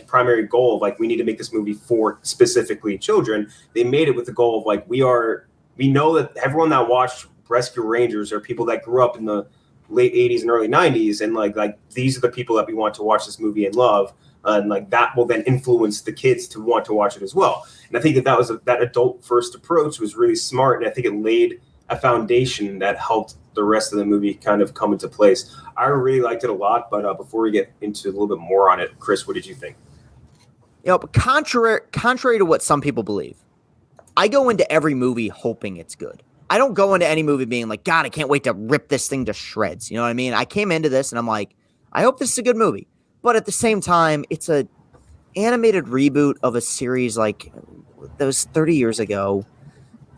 primary goal of like, we need to make this movie for specifically children. They made it with the goal of like, we know that everyone that watched Rescue Rangers are people that grew up in the late 80s and early 90s, and like these are the people that we want to watch this movie and love, and like that will then influence the kids to want to watch it as well. And I think that adult first approach was really smart, and I think it laid a foundation that helped the rest of the movie kind of come into place. I really liked it a lot, but before we get into a little bit more on it, Chris, what did you think? But contrary to what some people believe, I go into every movie hoping it's good. I don't go into any movie being like, God, I can't wait to rip this thing to shreds. You know what I mean? I came into this and I'm like, I hope this is a good movie. But at the same time, it's a animated reboot of a series like that was 30 years ago.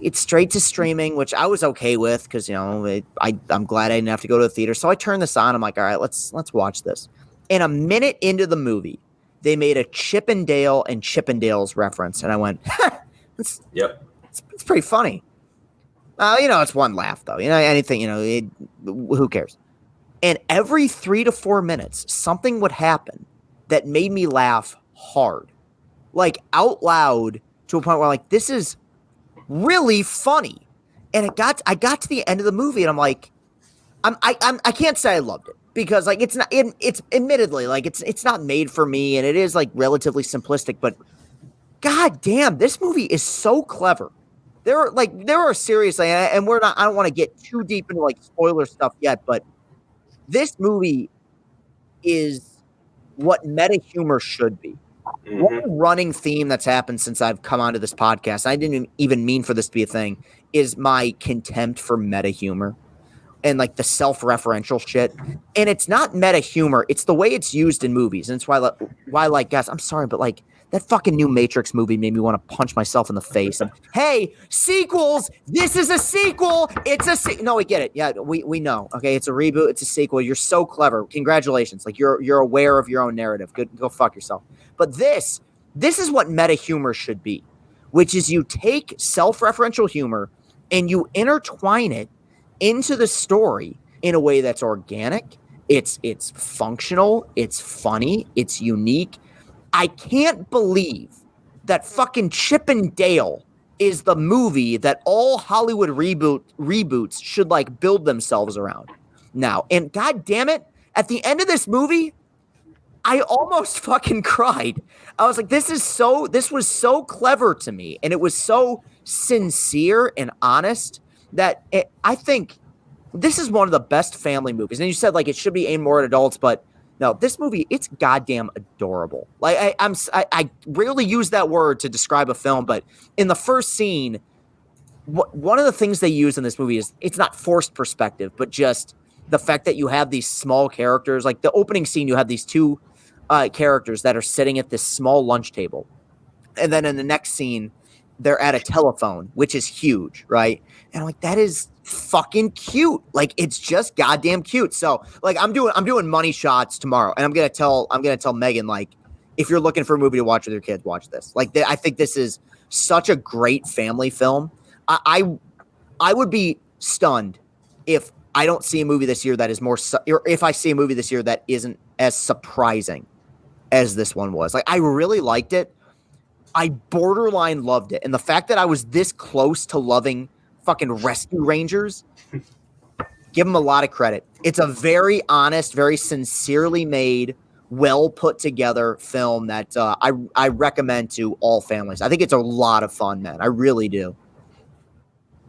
It's straight to streaming, which I was okay with because, I'm glad I didn't have to go to the theater. So I turned this on. I'm like, all right, let's watch this. And a minute into the movie, they made a Chip and Dale and Chippendales reference. And I went, it's pretty funny. It's one laugh, though. Anything, who cares? And every 3 to 4 minutes, something would happen that made me laugh hard. Like, out loud to a point where, like, this is really funny. And I got to the end of the movie, and I'm like, I can't say I loved it. Because, like, it's admittedly, like, it's not made for me, and it is, like, relatively simplistic. But, god damn, this movie is so clever. There are seriously, and I don't want to get too deep into like spoiler stuff yet, but this movie is what meta humor should be. Mm-hmm. One running theme that's happened since I've come onto this podcast, I didn't even mean for this to be a thing, is my contempt for meta humor and like the self-referential shit. And it's not meta humor; it's the way it's used in movies, and it's why like, guys, I'm sorry, but like. That fucking new Matrix movie made me want to punch myself in the face. And hey, sequels! This is a sequel. It's a no, we get it. Yeah, we know. Okay, it's a reboot. It's a sequel. You're so clever. Congratulations. Like you're aware of your own narrative. Good, go fuck yourself. But this is what meta humor should be, which is you take self-referential humor and you intertwine it into the story in a way that's organic. It's functional. It's funny. It's unique. I can't believe that fucking Chip and Dale is the movie that all Hollywood reboots should like build themselves around now. And god damn it, at the end of this movie, I almost fucking cried. I was like, this was so clever to me. And it was so sincere and honest that I think this is one of the best family movies. And you said like it should be aimed more at adults, but no, this movie, it's goddamn adorable. Like I rarely use that word to describe a film, but in the first scene, one of the things they use in this movie is it's not forced perspective, but just the fact that you have these small characters. Like the opening scene, you have these two characters that are sitting at this small lunch table, and then in the next scene, they're at a telephone, which is huge, right? And I'm like, that is fucking cute. Like it's just goddamn cute. So like I'm doing money shots tomorrow, and I'm gonna tell Megan, like, if you're looking for a movie to watch with your kids, watch this. Like I think this is such a great family film. I would be stunned if I don't see a movie this year that is more, or if I see a movie this year that isn't as surprising as this one was. Like I really liked it. I borderline loved it. And the fact that I was this close to loving fucking Rescue Rangers, give them a lot of credit. It's a very honest, very sincerely made, well put together film that I recommend to all families. I think it's a lot of fun, man. I really do.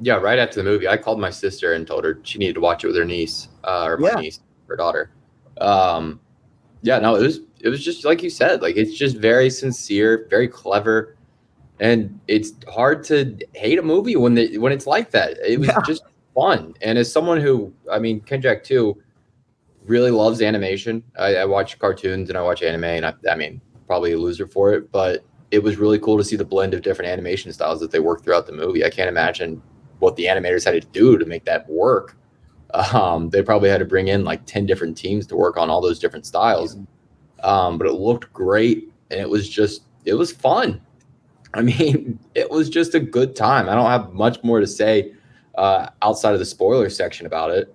Yeah, right after the movie, I called my sister and told her she needed to watch it with her niece, her daughter. It was just like you said, like it's just very sincere, very clever, and it's hard to hate a movie when it's like that. It was just fun. And as someone who, I mean, Kenjack too, really loves animation. I watch cartoons and I watch anime, and I mean, probably a loser for it, but it was really cool to see the blend of different animation styles that they worked throughout the movie. I can't imagine what the animators had to do to make that work. They probably had to bring in like 10 different teams to work on all those different styles. But it looked great, and it was fun. I mean, it was just a good time. I don't have much more to say outside of the spoiler section about it.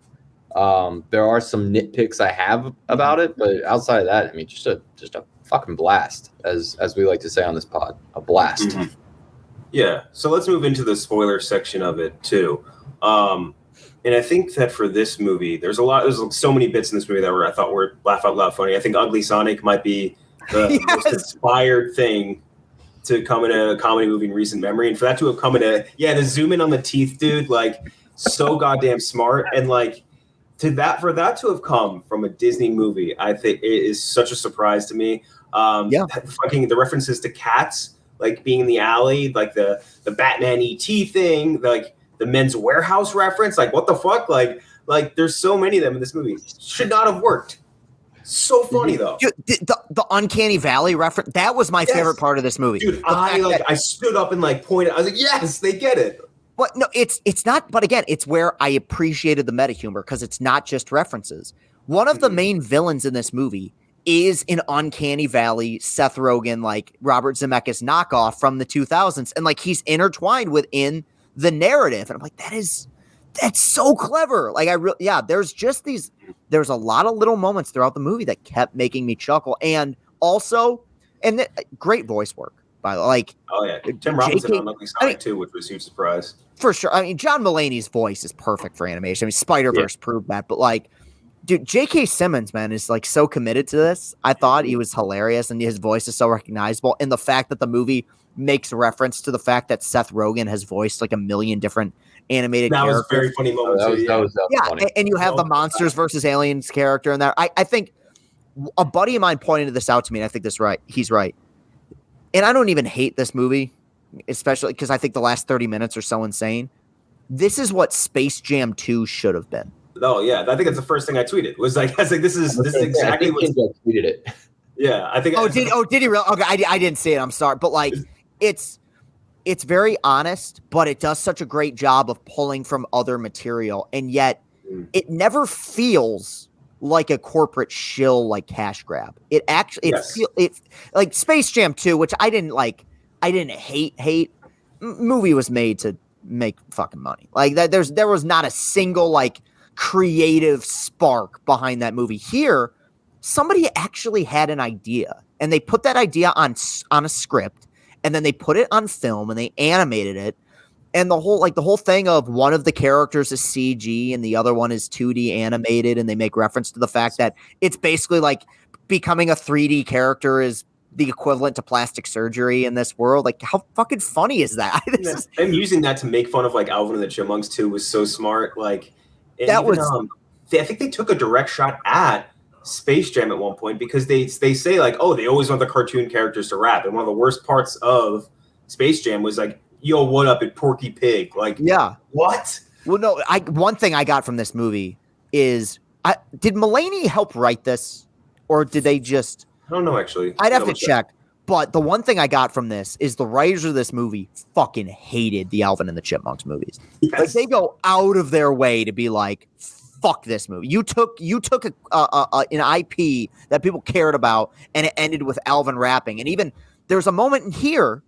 There are some nitpicks I have about it, but outside of that, I mean, just a fucking blast, as we like to say on this pod, a blast. Mm-hmm. Yeah. So let's move into the spoiler section of it too. And I think that for this movie, there's so many bits in this movie that I thought were laugh out loud funny. I think Ugly Sonic might be the most inspired thing to come in a comedy movie in recent memory. And for that to have come in the zoom in on the teeth, dude, like so goddamn smart. And like for that to have come from a Disney movie, I think it is such a surprise to me. The references to cats, like being in the alley, like the Batman ET thing, like the Men's Warehouse reference, like what the fuck? Like there's so many of them in this movie. Should not have worked. So funny though. Dude, the Uncanny Valley reference, that was my favorite part of this movie. Dude, I stood up and like pointed. I was like, yes, they get it. But no, it's not, but again, it's where I appreciated the meta humor because it's not just references. One of the main villains in this movie is an Uncanny Valley, Seth Rogen, like Robert Zemeckis knockoff from the 2000s. And like he's intertwined within the narrative. And I'm like, that's so clever. Like there's a lot of little moments throughout the movie that kept making me chuckle. And also, great voice work, by the way. Like, oh yeah, Tim Robinson on Ugly Sonic too, which was a huge surprise. For sure. I mean, John Mulaney's voice is perfect for animation. I mean, Spider-Verse proved that. But like, dude, J.K. Simmons, man, is like so committed to this. I thought he was hilarious, and his voice is so recognizable. And the fact that the movie makes reference to the fact that Seth Rogen has voiced like a million different animated characters. That was a very funny moment. That was funny. And you have the Monsters versus Aliens character in there. I think a buddy of mine pointed this out to me, and I think he's right. And I don't even hate this movie, especially because I think the last 30 minutes are so insane. This is what Space Jam 2 should have been. Oh yeah, I think that's the first thing I tweeted. I was like, this is exactly what I tweeted it. Yeah, I think. Did he really? Okay, I didn't see it. I'm sorry, but like, it's very honest, but it does such a great job of pulling from other material, and yet it never feels like a corporate shill, like cash grab. It actually it like Space Jam 2, which I didn't like. I didn't hate. Movie was made to make fucking money. Like that. There was not a single like creative spark behind that movie. Here, somebody actually had an idea, and they put that idea on a script, and then they put it on film, and they animated it. And the whole thing of one of the characters is CG and the other one is 2D animated, and they make reference to the fact that it's basically like becoming a 3D character is the equivalent to plastic surgery in this world. Like, how fucking funny is that? And using that to make fun of like Alvin and the Chipmunks too was so smart. Like that was. I think they took a direct shot at Space Jam at one point because they say like, oh, they always want the cartoon characters to rap, and one of the worst parts of Space Jam was like, yo, what up, it Porky Pig? Like, yeah, what? Well, no, one thing I got from this movie is, did Mulaney help write this, or did they just? I don't know, actually. I'd have to check. But the one thing I got from this is the writers of this movie fucking hated the Alvin and the Chipmunks movies. Yes. Like they go out of their way to be like, fuck this movie. You took an IP that people cared about, and it ended with Alvin rapping. And even there's a moment in here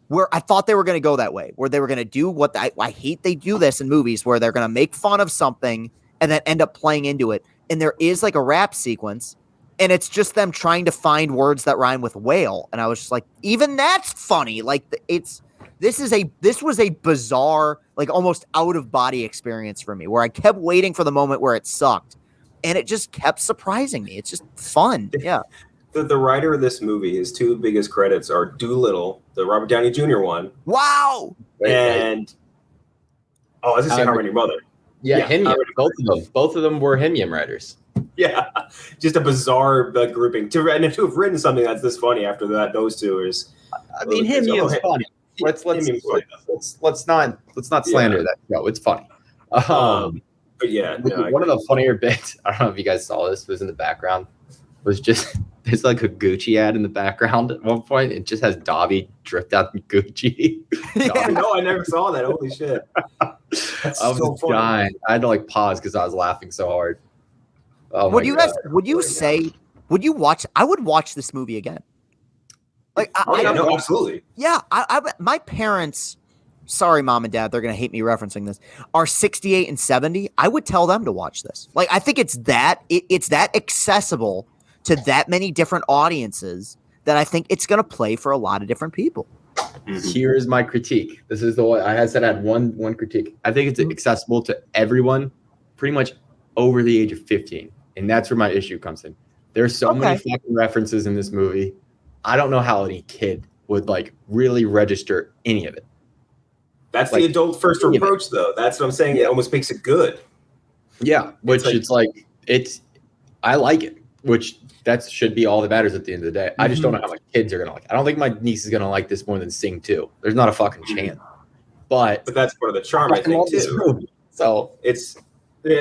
where I thought they were going to go that way, where they were going to do what I hate they do this in movies, where they're going to make fun of something and then end up playing into it. And there is like a rap sequence, and it's just them trying to find words that rhyme with whale. And I was just like, even that's funny. Like this was a bizarre, like almost out of body experience for me, where I kept waiting for the moment where it sucked, and it just kept surprising me. It's just fun. Yeah. The writer of this movie, his two biggest credits are Doolittle, the Robert Downey Jr. one. Wow. And I was going to say How I Met Your Mother. Yeah, Himium. Both of them were Himium writers. Yeah, just a bizarre grouping. And to have written something that's this funny after that, those two is. I mean, Himium's funny. Let's not slander that show. It's funny. But yeah, one of the funnier bits, I don't know if you guys saw this, was in the background. Was just there's like a Gucci ad in the background at one point. It just has Dobby dripped out in Gucci. No, I never saw that. Holy shit! That's I was so funny. dying. I had to like pause because I was laughing so hard. Oh would you watch? I would watch this movie again. Like, absolutely. Yeah, my parents. Sorry, mom and dad, they're gonna hate me referencing this. Are 68 and 70. I would tell them to watch this. Like, I think it's that accessible to that many different audiences that I think it's going to play for a lot of different people. Here is my critique. This is the one I had said. I had one critique. I think it's accessible to everyone, pretty much over the age of 15, and that's where my issue comes in. There's so many fucking references in this movie. I don't know how any kid would like really register any of it. That's like, the adult first approach, though. That's what I'm saying. It almost makes it good. Yeah, which I like it, which that should be all that matters at the end of the day. I just don't know how my kids are gonna like it. I don't think my niece is gonna like this more than Sing 2. There's not a fucking chance. But that's part of the charm, I think, too. So I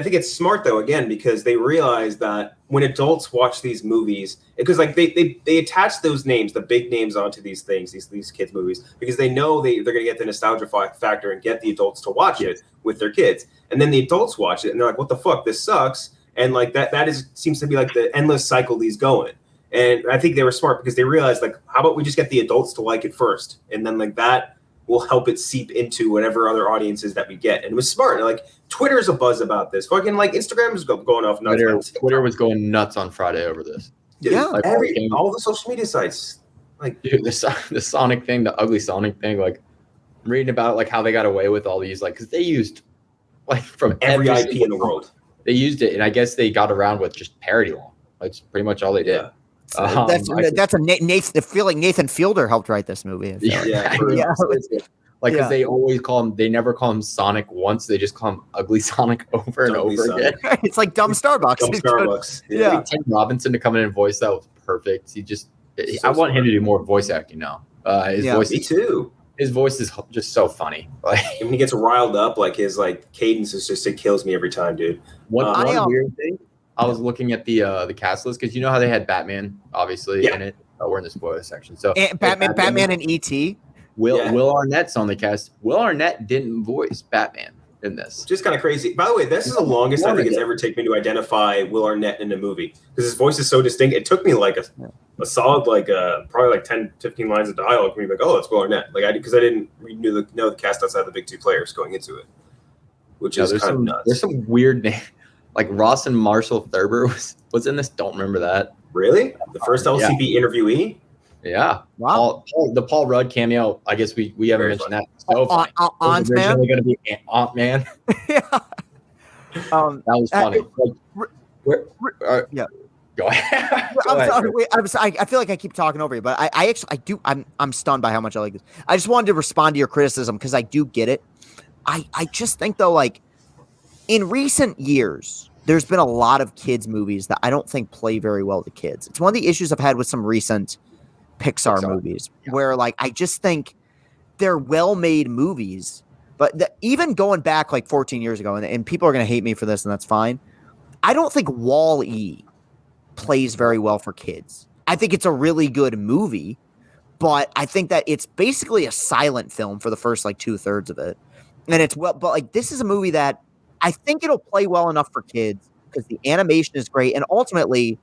think it's smart though, again, because they realize that when adults watch these movies, because like they attach those names, the big names, onto these things, these kids movies, because they know they're going to get the nostalgia factor and get the adults to watch it with their kids, and then the adults watch it and they're like, "What the fuck? This sucks." And like that seems to be like the endless cycle these going. And I think they were smart because they realized like, how about we just get the adults to like it first, and then like that will help it seep into whatever other audiences that we get. And it was smart. Like Twitter's a buzz about this. Fucking like Instagram is going off nuts. Twitter was going nuts on Friday over this. Dude, like, all the social media sites. Like, dude, the Sonic thing, the ugly Sonic thing. Like, I'm reading about like how they got away with all these, like, because they used like from every IP in the world. They used it, and I guess they got around with just parody law. That's pretty much all they did. That's a Nathan. I feel like Nathan Fielder helped write this movie. Like, because they always call him, they never call him Sonic once. They just call him Ugly Sonic over and over again. It's like Dumb Starbucks. Dumb Starbucks. Yeah. Tim Robinson to come in and voice that was perfect. I want him to do more voice acting now. His voice, me too. His voice is just so funny. Like when he gets riled up, like his like cadence is just, it kills me every time, dude. One weird thing. I was looking at the cast list because you know how they had Batman obviously in it. Oh, we're in the spoiler section. So Batman and E.T. Will Arnett's on the cast. Will Arnett didn't voice Batman in this. Just kind of crazy. By the way, this is the longest I think it's ever taken me to identify Will Arnett in a movie because his voice is so distinct. It took me like a solid probably like 10, 15 lines of dialogue for me, like, oh, it's Will Arnett. Like because I didn't know the cast outside the big two players going into it, which is kind of nuts. There's some weird name. Like Ross and Marshall Thurber was in this. Don't remember that. Really? The first LCB interviewee? Yeah. Wow. The Paul Rudd cameo. I guess we haven't mentioned that. So funny. Aunt Man. Going to be Aunt Man. Yeah. That was funny. Go ahead. I'm sorry. Wait, I feel like I keep talking over you, but I'm stunned by how much I like this. I just wanted to respond to your criticism because I do get it. I just think though, like in recent years, there's been a lot of kids movies that I don't think play very well to kids. It's one of the issues I've had with some recent Pixar movies where like I just think they're well-made movies, but even going back like 14 years ago, and people are going to hate me for this, and that's fine. I don't think Wall-E plays very well for kids. I think it's a really good movie, but I think that it's basically a silent film for the first like 2/3 of it. And but like this is a movie that I think it'll play well enough for kids because the animation is great. And ultimately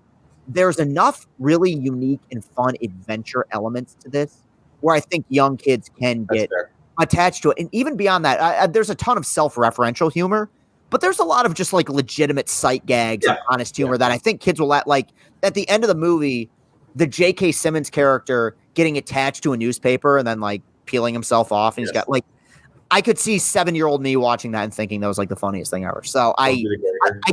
there's enough really unique and fun adventure elements to this where I think young kids can get attached to it. And even beyond that, there's a ton of self-referential humor, but there's a lot of just like legitimate sight gags and honest humor that I think kids will like at the end of the movie, the J.K. Simmons character getting attached to a newspaper and then like peeling himself off. And he's got like, I could see 7-year-old me watching that and thinking that was like the funniest thing ever. So I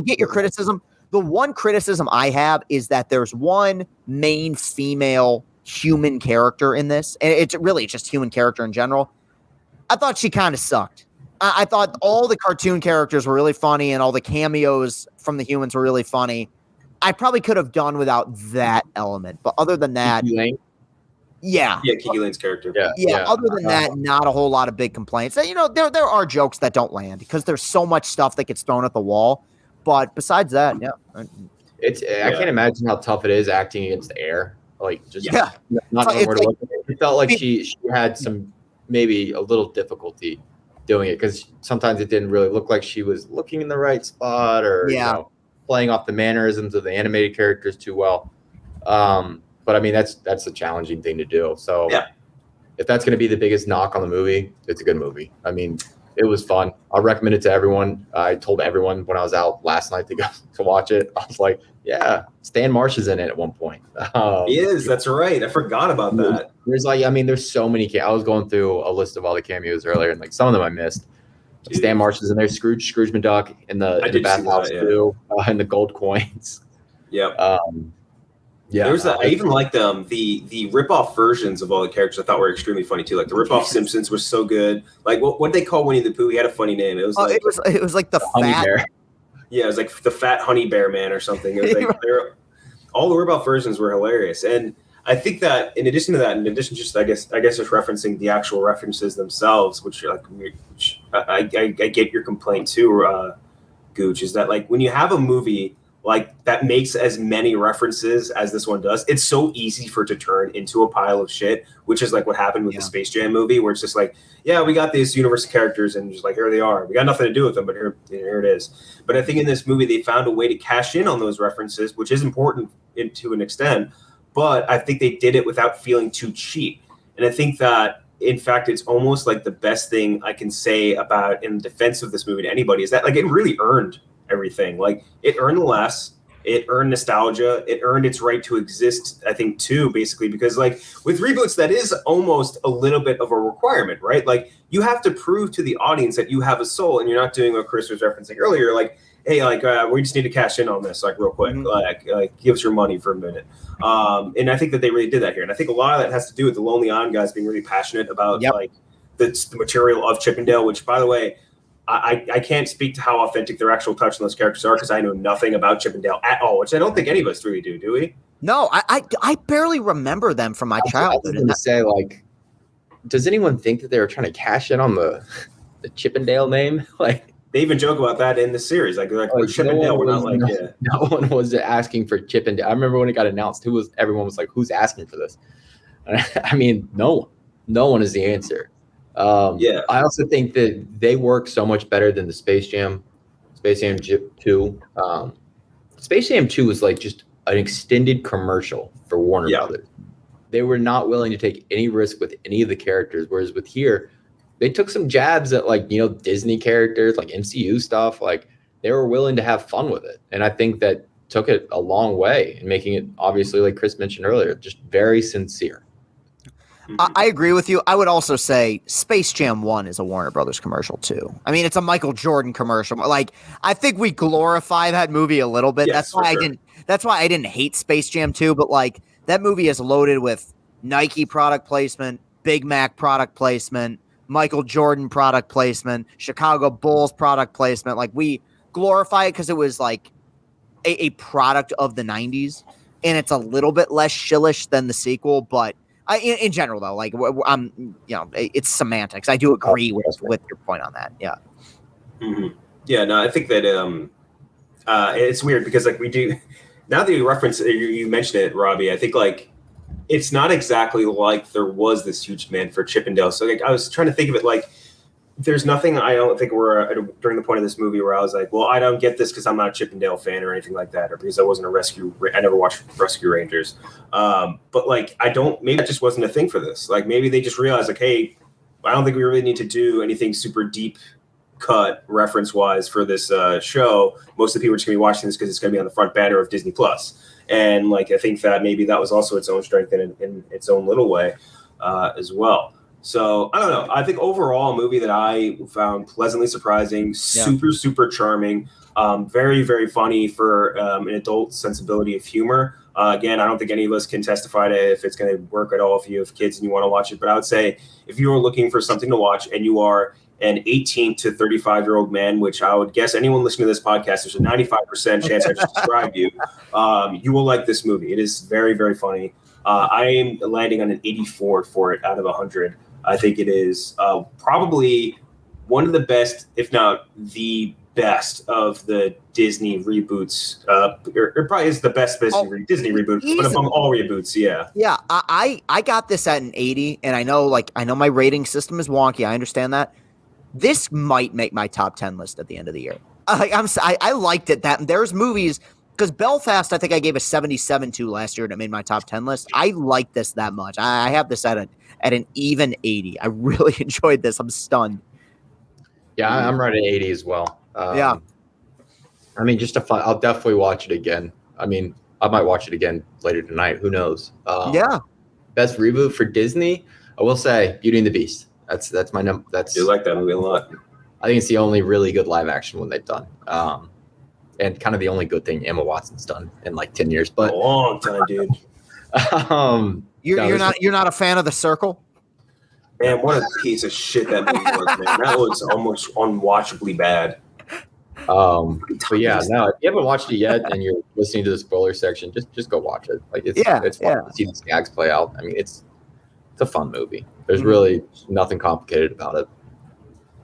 get your criticism. The one criticism I have is that there's one main female human character in this. And it's really just human character in general. I thought she kind of sucked. I thought all the cartoon characters were really funny and all the cameos from the humans were really funny. I probably could have done without that element. But other than that, Yeah, Kiki Lane's character. Yeah. Other than that, not a whole lot of big complaints. You know, there are jokes that don't land because there's so much stuff that gets thrown at the wall. But besides that, I can't imagine how tough it is acting against the air. Like just not knowing where to look. It felt like she had some maybe a little difficulty doing it because sometimes it didn't really look like she was looking in the right spot or playing off the mannerisms of the animated characters too well. But I mean, that's a challenging thing to do. So if that's going to be the biggest knock on the movie, it's a good movie. I mean, It was fun. I recommend it to everyone. I told everyone when I was out last night to go to watch it. I was like, yeah, Stan Marsh is in it at one point. He is. That's right. I forgot about that. There's there's so many. I was going through a list of all the cameos earlier, and like some of them I missed. Dude. Stan Marsh is in there. Scrooge McDuck in the bathhouse too, and the gold coins. Yep. Yeah. There's I even liked the rip-off versions of all the characters. I thought were extremely funny too. Like the rip-off Simpsons was so good. Like what did they call Winnie the Pooh? He had a funny name. It was like it was like the honey fat bear. Yeah, it was like the fat honey bear man or something. It was like all the rip-off versions were hilarious. And I think that in addition just I guess just referencing the actual references themselves, which I get your complaint too, Gooch, is that like when you have a movie like that makes as many references as this one does, it's so easy for it to turn into a pile of shit, which is like what happened with the Space Jam movie, where it's just like, yeah, we got these universe characters and just like, here they are. We got nothing to do with them, but here it is. But I think in this movie, they found a way to cash in on those references, which is important to an extent, but I think they did it without feeling too cheap. And I think that, in fact, it's almost like the best thing I can say about in defense of this movie to anybody is that like it really earned everything. Like it earned the laughs, it earned nostalgia, it earned its right to exist, I think, too, basically, because like with reboots, that is almost a little bit of a requirement, right? Like you have to prove to the audience that you have a soul, and you're not doing what Chris was referencing earlier, like, hey, like we just need to cash in on this, like real quick, like give us your money for a minute. And I think that they really did that here, and I think a lot of that has to do with the Lonely Island guys being really passionate about like the material of Chippendale, which, by the way, I can't speak to how authentic their actual touch on those characters are because I know nothing about Chippendale at all, which I don't think any of us really do we? No, I barely remember them from my childhood. I was going to say, like, does anyone think that they were trying to cash in on the Chippendale name? Like, they even joke about that in the series. Like we're Chippendale, we're not like no one was asking for Chippendale. I remember when it got announced, everyone was like, who's asking for this? I mean, no one is the answer. I also think that they work so much better than the Space Jam 2. Space Jam 2 was like just an extended commercial for Warner Brothers. They were not willing to take any risk with any of the characters, whereas with here, they took some jabs at like, Disney characters, like MCU stuff. Like they were willing to have fun with it. And I think that took it a long way in making it, obviously, like Chris mentioned earlier, just very sincere. I agree with you. I would also say Space Jam 1 is a Warner Brothers commercial too. I mean, it's a Michael Jordan commercial. Like, I think we glorify that movie a little bit. Yes, that's why I didn't hate Space Jam 2, but like that movie is loaded with Nike product placement, Big Mac product placement, Michael Jordan product placement, Chicago Bulls product placement. Like we glorify it because it was like a product of the 90s, and it's a little bit less shillish than the sequel, but in general, though, like it's semantics. I do agree with your point on that. Yeah. Mm-hmm. Yeah. No, I think that it's weird because like we do now that you mentioned it, Robbie. I think like it's not exactly like there was this huge demand for Chippendale. So like I was trying to think of it like there's nothing I don't think during the point of this movie where I was like, well, I don't get this because I'm not a Chippendale fan or anything like that, or because I wasn't I never watched Rescue Rangers. But like, maybe that just wasn't a thing for this. Like maybe they just realized like, hey, I don't think we really need to do anything super deep cut reference wise for this show. Most of the people are just gonna be watching this because it's gonna be on the front banner of Disney Plus. And like, I think that maybe that was also its own strength in its own little way as well. So I don't know. I think overall a movie that I found pleasantly surprising, super charming, very, very funny for an adult sensibility of humor. Again, I don't think any of us can testify to if it's going to work at all if you have kids and you want to watch it. But I would say if you are looking for something to watch and you are an 18 to 35-year-old man, which I would guess anyone listening to this podcast, there's a 95% chance I just described you, you will like this movie. It is very, very funny. I am landing on an 84 for it out of 100. I think it is probably one of the best, if not the best, of the Disney reboots. It probably is the best Disney reboot, but among all reboots, yeah. Yeah, I got this at an 80, and I know my rating system is wonky. I understand that. This might make my top 10 list at the end of the year. I liked it. That there's movies. Because Belfast, I think I gave a 77 to last year, and it made my top 10 list. I like this that much. I have this at an even 80. I really enjoyed this. I'm stunned. Yeah, I'm right at 80 as well. Yeah. I mean, just I'll definitely watch it again. I mean, I might watch it again later tonight. Who knows? Yeah. Best reboot for Disney, I will say Beauty and the Beast. That's my number. I do like that movie a lot. I think it's the only really good live action one they've done. And kind of the only good thing Emma Watson's done in like 10 years. But a long time, dude. You're not a fan of The Circle? Man, what a piece of shit that movie was, man. That was almost unwatchably bad. But yeah, no, if you haven't watched it yet and you're listening to the spoiler section, just go watch it. Like it's fun to see the gags play out. I mean, it's a fun movie. There's really nothing complicated about it.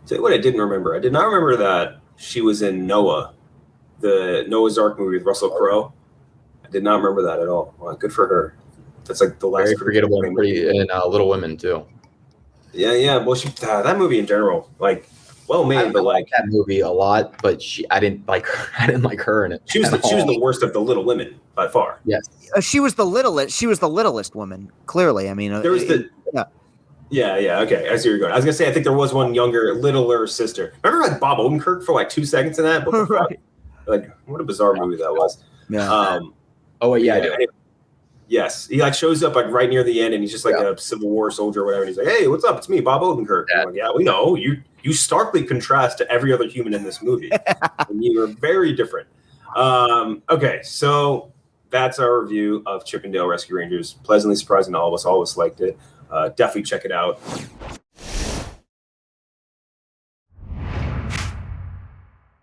Tell you what I didn't remember. I did not remember that she was in Noah, the Noah's Ark movie with Russell Crowe. I did not remember that at all. Well, good for her. That's like the last Very forgettable and pretty in Little Women too. Yeah. Well, that movie in general, like, well made, but like that movie a lot. But I didn't like her in it. She was the worst of the Little Women by far. Yes, she was the littlest. She was the littlest woman. Clearly, I mean, there was Yeah. Okay, I see where you're going. I was gonna say I think there was one younger, littler sister. Remember like Bob Odenkirk for like 2 seconds in that? Right. Like what a bizarre movie that was. Yeah. Oh wait, yeah, I do. Yes, he like shows up like right near the end, and he's just like a Civil War soldier or whatever. And he's like, "Hey, what's up? It's me, Bob Odenkirk." Yeah. I'm like, yeah, we know you. You starkly contrast to every other human in this movie, and you are very different. Okay, so that's our review of Chip 'n Dale Rescue Rangers. Pleasantly surprising to all of us. All of us liked it. Definitely check it out.